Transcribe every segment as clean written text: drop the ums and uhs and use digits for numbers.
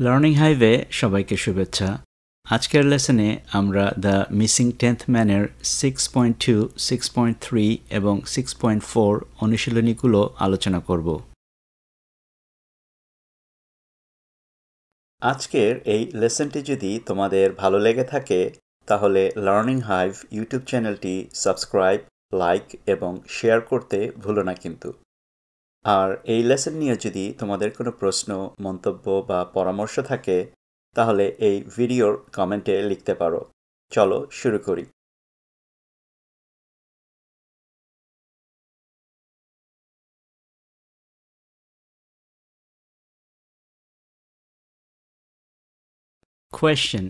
Learning হাইভে সবাইকে শুভেচ্ছা। আজকের লেসনে আমরা দ্য মিসিং 10th ম্যানের 6.2, 6.3 এবং 6.4 অনুশীলনীগুলো আলোচনা করব। আজকের এই লেসনটি যদি তোমাদের ভালো লেগে থাকে তাহলে লার্নিং হাইভ ইউটিউব চ্যানেলটি সাবস্ক্রাইব, লাইক এবং শেয়ার করতে ভুলো না কিন্তু। আর এই লেসন নিয়ে যদি তোমাদের কোনো প্রশ্ন, মন্তব্য বা পরামর্শ থাকে তাহলে এই ভিডিওর কমেন্টে লিখতে পারো। চলো শুরু করি। Question: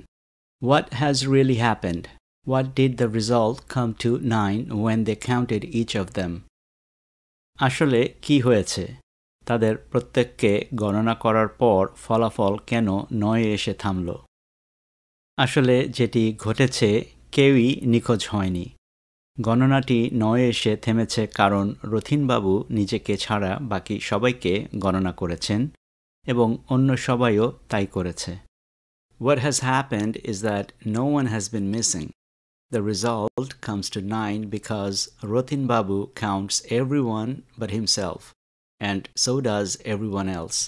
What has really happened? What did the result come to 9 when they counted each of them? আসলে কি হয়েছে? তাদের প্রত্যেককে গণনা করার পর ফলাফল কেন 9 এসে থামল? আসলে যেটি ঘটেছে কেউই নিখোঁজ হয়নি। গণনাটি 9 এসে থেমেছে কারণ রথীনবাবু নিজেকে ছাড়া বাকি সবাইকে গণনা করেছেন এবং অন্য সবাইও তাই করেছে। What has happened is that no one has been missing. The result comes to 9 because Rothin Babu counts everyone but himself, and so does everyone else.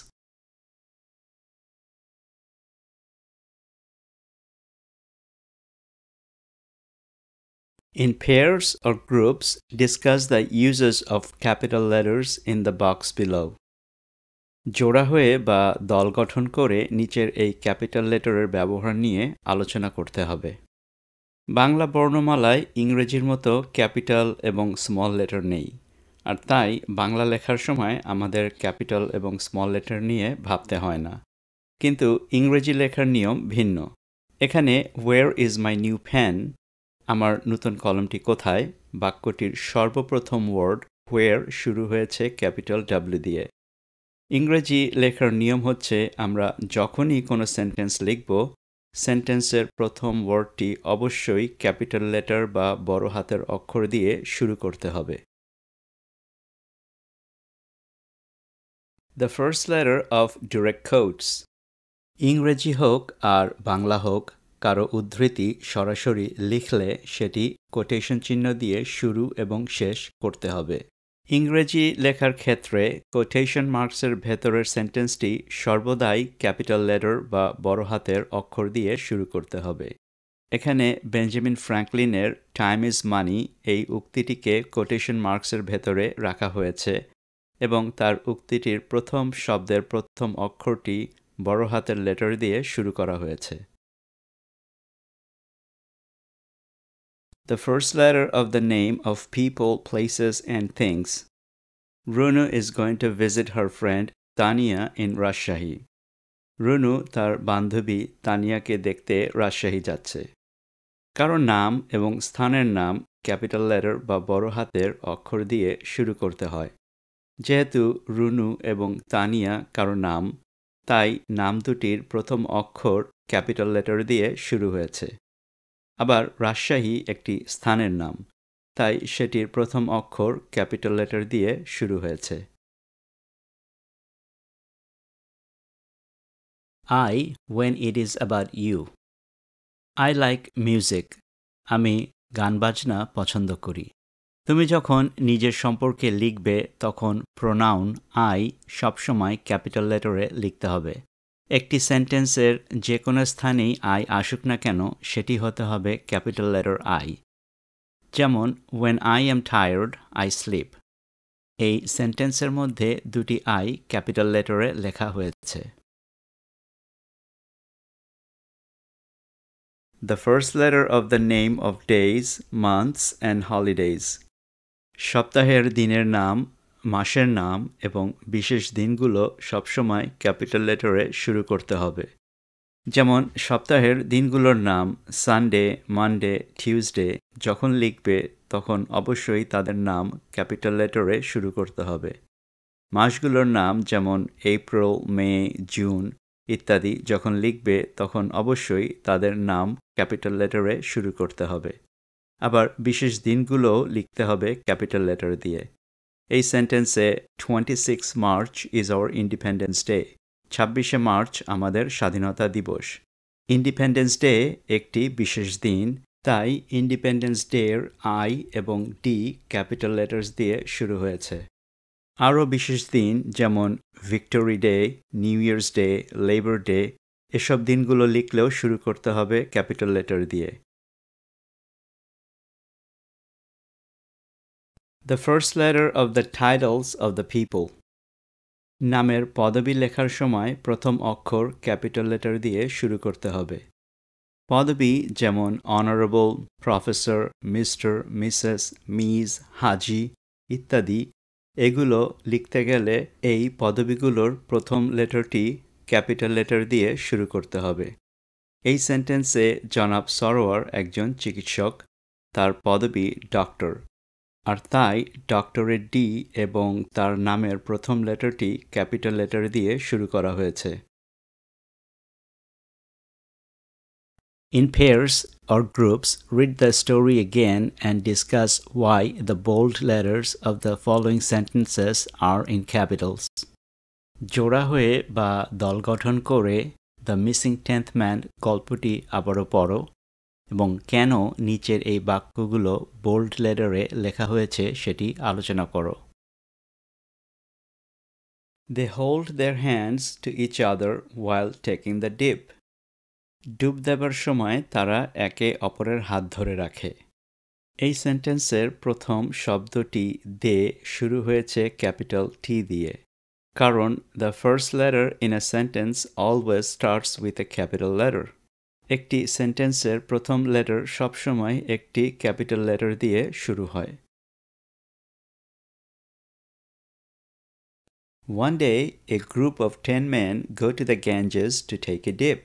In pairs or groups, discuss the uses of capital letters in the box below. জোড়া হয়ে বা দল গঠন করে নিচের এই capital লেটারের ব্যবহার নিয়ে আলোচনা করতে হবে। বাংলা বর্ণমালায় ইংরেজির মতো ক্যাপিটাল এবং স্মল লেটার নেই, আর তাই বাংলা লেখার সময় আমাদের ক্যাপিটাল এবং স্মল লেটার নিয়ে ভাবতে হয় না। কিন্তু ইংরেজি লেখার নিয়ম ভিন্ন। এখানে where is my new pen, আমার নতুন কলমটি কোথায়, বাক্যটির সর্বপ্রথম ওয়ার্ড ওয়ের শুরু হয়েছে ক্যাপিটাল ডাব্লিউ দিয়ে। ইংরেজি লেখার নিয়ম হচ্ছে আমরা যখনই কোনো সেন্টেন্স লিখব, সেন্টেন্সের প্রথম ওয়ার্ডটি অবশ্যই ক্যাপিটাল লেটার বা বড় হাতের অক্ষর দিয়ে শুরু করতে হবে। The first letter of direct quotes. ইংরেজি হোক আর বাংলা হোক, কারো উদ্ধৃতি সরাসরি লিখলে সেটি কোটেশন চিহ্ন দিয়ে শুরু এবং শেষ করতে হবে। ইংরেজি লেখার ক্ষেত্রে কোটেশন মার্কসের ভেতরের সেন্টেন্সটি সর্বদাই ক্যাপিটাল লেটার বা বড় হাতের অক্ষর দিয়ে শুরু করতে হবে। এখানে বেঞ্জামিন ফ্র্যাঙ্কলিনের টাইম ইজ মানি এই উক্তিটিকে কোটেশন মার্কসের ভেতরে রাখা হয়েছে এবং তার উক্তিটির প্রথম শব্দের প্রথম অক্ষরটি বড় হাতের লেটার দিয়ে শুরু করা হয়েছে। The first letter of the name of people, places, and things. Runu is going to visit her friend Tania in Rajshahi. Runu তার বান্ধবী তানিয়াকে দেখতে রাজশাহী যাচ্ছে। কারো নাম এবং স্থানের নাম ক্যাপিটাল লেটার বা বড় হাতের অক্ষর দিয়ে শুরু করতে হয়। যেহেতু রুনু এবং তানিয়া কারো নাম, তাই নাম দুটির প্রথম অক্ষর ক্যাপিটাল লেটার দিয়ে শুরু হয়েছে। আবার রাজশাহী একটি স্থানের নাম, তাই সেটির প্রথম অক্ষর ক্যাপিটাল লেটার দিয়ে শুরু হয়েছে। I, when it is about you. I like music. আমি গান বাজনা পছন্দ করি। তুমি যখন নিজের সম্পর্কে লিখবে তখন প্রোনাউন আই সবসময় ক্যাপিটাল লেটারে লিখতে হবে। একটি সেন্টেন্সের যে কোনো স্থানেই আই আসুক না কেন সেটি হতে হবে ক্যাপিটাল লেটার আই। যেমন when I am tired, I sleep. এই সেন্টেন্সের মধ্যে দুটি আই ক্যাপিটাল লেটারে লেখা হয়েছে। The first letter of the name of days, months, and holidays. সপ্তাহের দিনের নাম, মাসের নাম এবং বিশেষ দিনগুলো সবসময় ক্যাপিটাল লেটারে শুরু করতে হবে। যেমন সপ্তাহের দিনগুলোর নাম সানডে, মানডে, টিউসডে যখন লিখবে তখন অবশ্যই তাদের নাম ক্যাপিটাল লেটারে শুরু করতে হবে। মাসগুলোর নাম যেমন এপ্রিল, মে, জুন ইত্যাদি যখন লিখবে তখন অবশ্যই তাদের নাম ক্যাপিটাল লেটারে শুরু করতে হবে। আবার বিশেষ দিনগুলোও লিখতে হবে ক্যাপিটাল লেটার দিয়ে। এই সেন্টেন্সে 26 March is our independence day, 26শে মার্চ আমাদের স্বাধীনতা দিবস। ইন্ডিপেন্ডেন্স ডে একটি বিশেষ দিন, তাই ইন্ডিপেন্ডেন্স ডের আই এবং ডি ক্যাপিটাল লেটার্স দিয়ে শুরু হয়েছে। আরও বিশেষ দিন যেমন victory day, new years day, labour day এসব দিনগুলো লিখলেও শুরু করতে হবে ক্যাপিটাল লেটার দিয়ে। The first letter of the titles of the people. নামের পদবি লেখার সময় প্রথম অক্ষর ক্যাপিটাল লেটার দিয়ে শুরু করতে হবে। পদবি যেমন honourable, professor, mister, missus, miss, হাজি ইত্যাদি এগুলো লিখতে গেলে এই পদবিগুলোর প্রথম লেটারটি ক্যাপিটাল লেটার দিয়ে শুরু করতে হবে। এই সেন্টেন্সে জনাব সরোয়ার একজন চিকিৎসক, তার পদবি ডক্টর, আর তাই ডক্টরের ডি এবং তার নামের প্রথম লেটারটি ক্যাপিটাল লেটার দিয়ে শুরু করা হয়েছে। In pairs or groups, read the story again and discuss why the bold letters of the following sentences are in capitals. জোড়া হয়ে বা দল গঠন করে দ্য মিসিং 10th ম্যান গল্পটি আবারও পড়ো এবং কেন নিচের এই বাক্যগুলো বোল্ড লেটারে লেখা হয়েছে সেটি আলোচনা করো। They hold their hands to each other while taking the dip. ডুব দেবার সময় তারা একে অপরের হাত ধরে রাখে। এই সেন্টেন্সের প্রথম শব্দটি দে শুরু হয়েছে ক্যাপিটাল টি দিয়ে, কারণ the first letter in a sentence always starts with a capital letter. একটি সেন্টেন্সের প্রথম লেটার সবসময় একটি ক্যাপিটাল লেটার দিয়ে শুরু হয়। One day, a group of 10 men go to the Ganges to take a dip.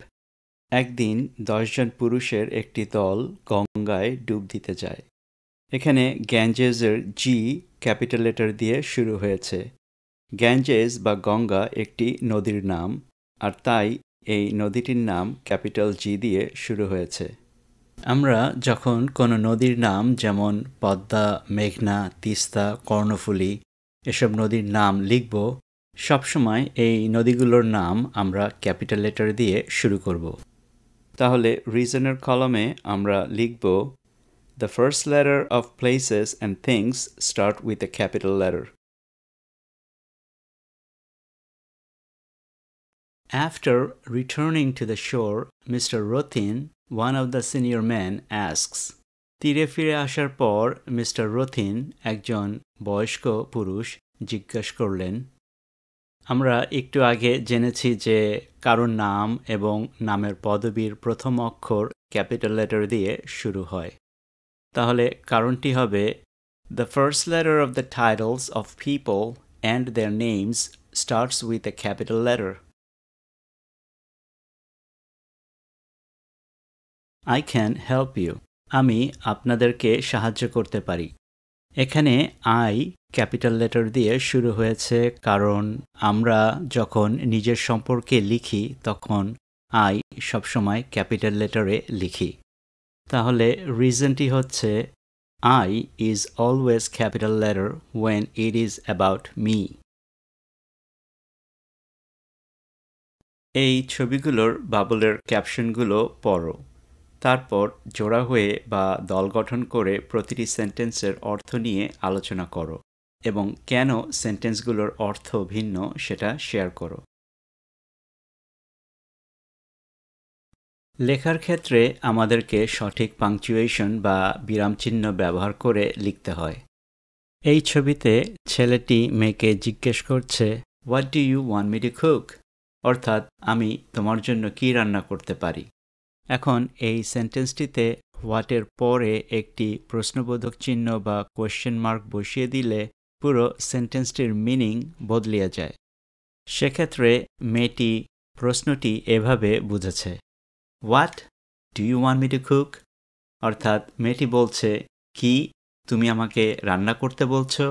একদিন 10 জন পুরুষের একটি দল গঙ্গায় ডুব দিতে যায়। এখানে গ্যাঞ্জেসের জি ক্যাপিটাল লেটার দিয়ে শুরু হয়েছে। গ্যাঞ্জেস বা গঙ্গা একটি নদীর নাম, আর তাই এই নদীটির নাম ক্যাপিটাল জি দিয়ে শুরু হয়েছে। আমরা যখন কোনো নদীর নাম যেমন পদ্মা, মেঘনা, তিস্তা, কর্ণফুলী এসব নদীর নাম লিখব, সবসময় এই নদীগুলোর নাম আমরা ক্যাপিটাল লেটার দিয়ে শুরু করব। তাহলে রিজনের কলমে আমরা লিখব The first letter of places and things start with a capital letter. After returning to the shore, Mr. Rothin, one of the senior men, asks, তীরে ফিরে আসার পর মিস্টার রথিন, একজন বয়স্ক পুরুষ, জিজ্ঞাসা করলেন। আমরা একটু আগে জেনেছি যে কারোর নাম এবং নামের পদবীর প্রথম অক্ষর ক্যাপিটাল লেটার দিয়ে শুরু হয়। তাহলে কারণটি হবে The first letter of the titles of people and their names starts with a capital letter. I can help you. আমি আপনাদেরকে সাহায্য করতে পারি। এখানে আই ক্যাপিটাল লেটার দিয়ে শুরু হয়েছে কারণ আমরা যখন নিজের সম্পর্কে লিখি তখন আই সবসময় ক্যাপিটাল লেটারে লিখি। তাহলে রিজনটি হচ্ছে I is always capital letter when it is about me. এই ছবিগুলোর বাবলের ক্যাপশনগুলো পড়ো, তারপর জোড়া হয়ে বা দল গঠন করে প্রতিটি সেন্টেন্সের অর্থ নিয়ে আলোচনা করো এবং কেন সেন্টেন্সগুলোর অর্থ ভিন্ন সেটা শেয়ার করো। লেখার ক্ষেত্রে আমাদেরকে সঠিক পাংচুয়েশন বা বিরামচিহ্ন ব্যবহার করে লিখতে হয়। এই ছবিতে ছেলেটি মেয়েকে জিজ্ঞেস করছে, what do you want me to cook? অর্থাৎ আমি তোমার জন্য কি রান্না করতে পারি। এখন এই সেন্টেন্সটিতে হোয়াটের পরে একটি প্রশ্নবোধক চিহ্ন বা কোয়েশ্চেন মার্ক বসিয়ে দিলে পুরো সেন্টেন্সটির মিনিং বদলিয়ে যায়। সেক্ষেত্রে মেয়েটি প্রশ্নটি এভাবে বুঝেছে, what do you want me to cook? অর্থাৎ মেয়েটি বলছে, কি তুমি আমাকে রান্না করতে বলছো?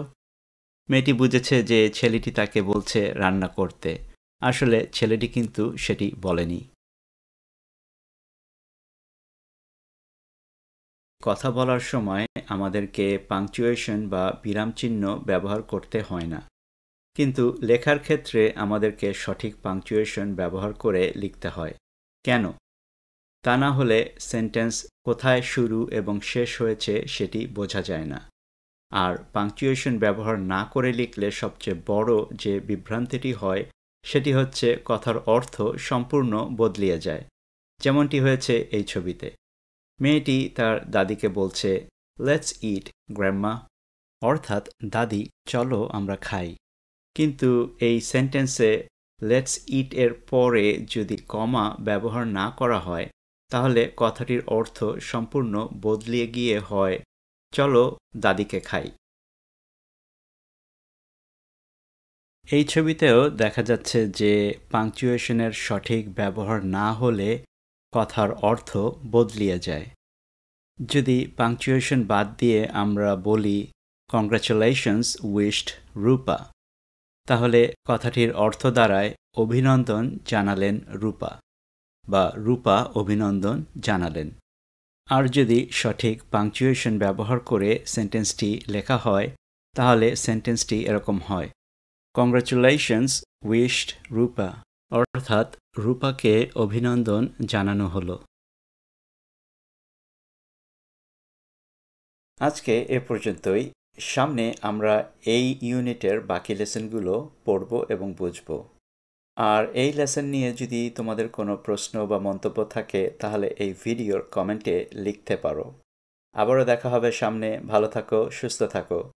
মেয়েটি বুঝেছে যে ছেলেটি তাকে বলছে রান্না করতে, আসলে ছেলেটি কিন্তু সেটি বলেনি। কথা বলার সময় আমাদেরকে পাংচুয়েশন বা বিরামচিহ্ন ব্যবহার করতে হয় না, কিন্তু লেখার ক্ষেত্রে আমাদেরকে সঠিক পাংচুয়েশন ব্যবহার করে লিখতে হয়। কেন? তা না হলে সেন্টেন্স কোথায় শুরু এবং শেষ হয়েছে সেটি বোঝা যায় না। আর পাংচুয়েশন ব্যবহার না করে লিখলে সবচেয়ে বড় যে বিভ্রান্তিটি হয় সেটি হচ্ছে কথার অর্থ সম্পূর্ণ বদলিয়ে যায়। যেমনটি হয়েছে এই ছবিতে। মেয়েটি তার দাদিকে বলছে, লেটস ইট গ্র্যান্ডমা, অর্থাৎ দাদি চলো আমরা খাই। কিন্তু এই সেন্টেন্সে লেটস ইট এর পরে যদি কমা ব্যবহার না করা হয় তাহলে কথাটির অর্থ সম্পূর্ণ বদলিয়ে গিয়ে হয় চলো দাদিকে খাই। এই ছবিতেও দেখা যাচ্ছে যে পাংচুয়েশনের সঠিক ব্যবহার না হলে কথার অর্থ বদলিয়ে যায়। যদি পাংচুয়েশন বাদ দিয়ে আমরা বলি কংগ্রাচুলেশনস উইশড রূপা, তাহলে কথাটির অর্থ দাঁড়ায় অভিনন্দন জানালেন রূপা বা রূপা অভিনন্দন জানালেন। আর যদি সঠিক পাংচুয়েশন ব্যবহার করে সেন্টেন্সটি লেখা হয় তাহলে সেন্টেন্সটি এরকম হয়, কংগ্রাচুলেশনস উইশড রূপা, অর্থাৎ রূপাকে অভিনন্দন জানানো হলো। আজকে এ পর্যন্তই। সামনে আমরা এই ইউনিটের বাকি লেসনগুলো পড়ব এবং বুঝব। আর এই লেসন নিয়ে যদি তোমাদের কোনো প্রশ্ন বা মন্তব্য থাকে তাহলে এই ভিডিওর কমেন্টে লিখতে পারো। আবারও দেখা হবে সামনে। ভালো থাকো, সুস্থ থাকো।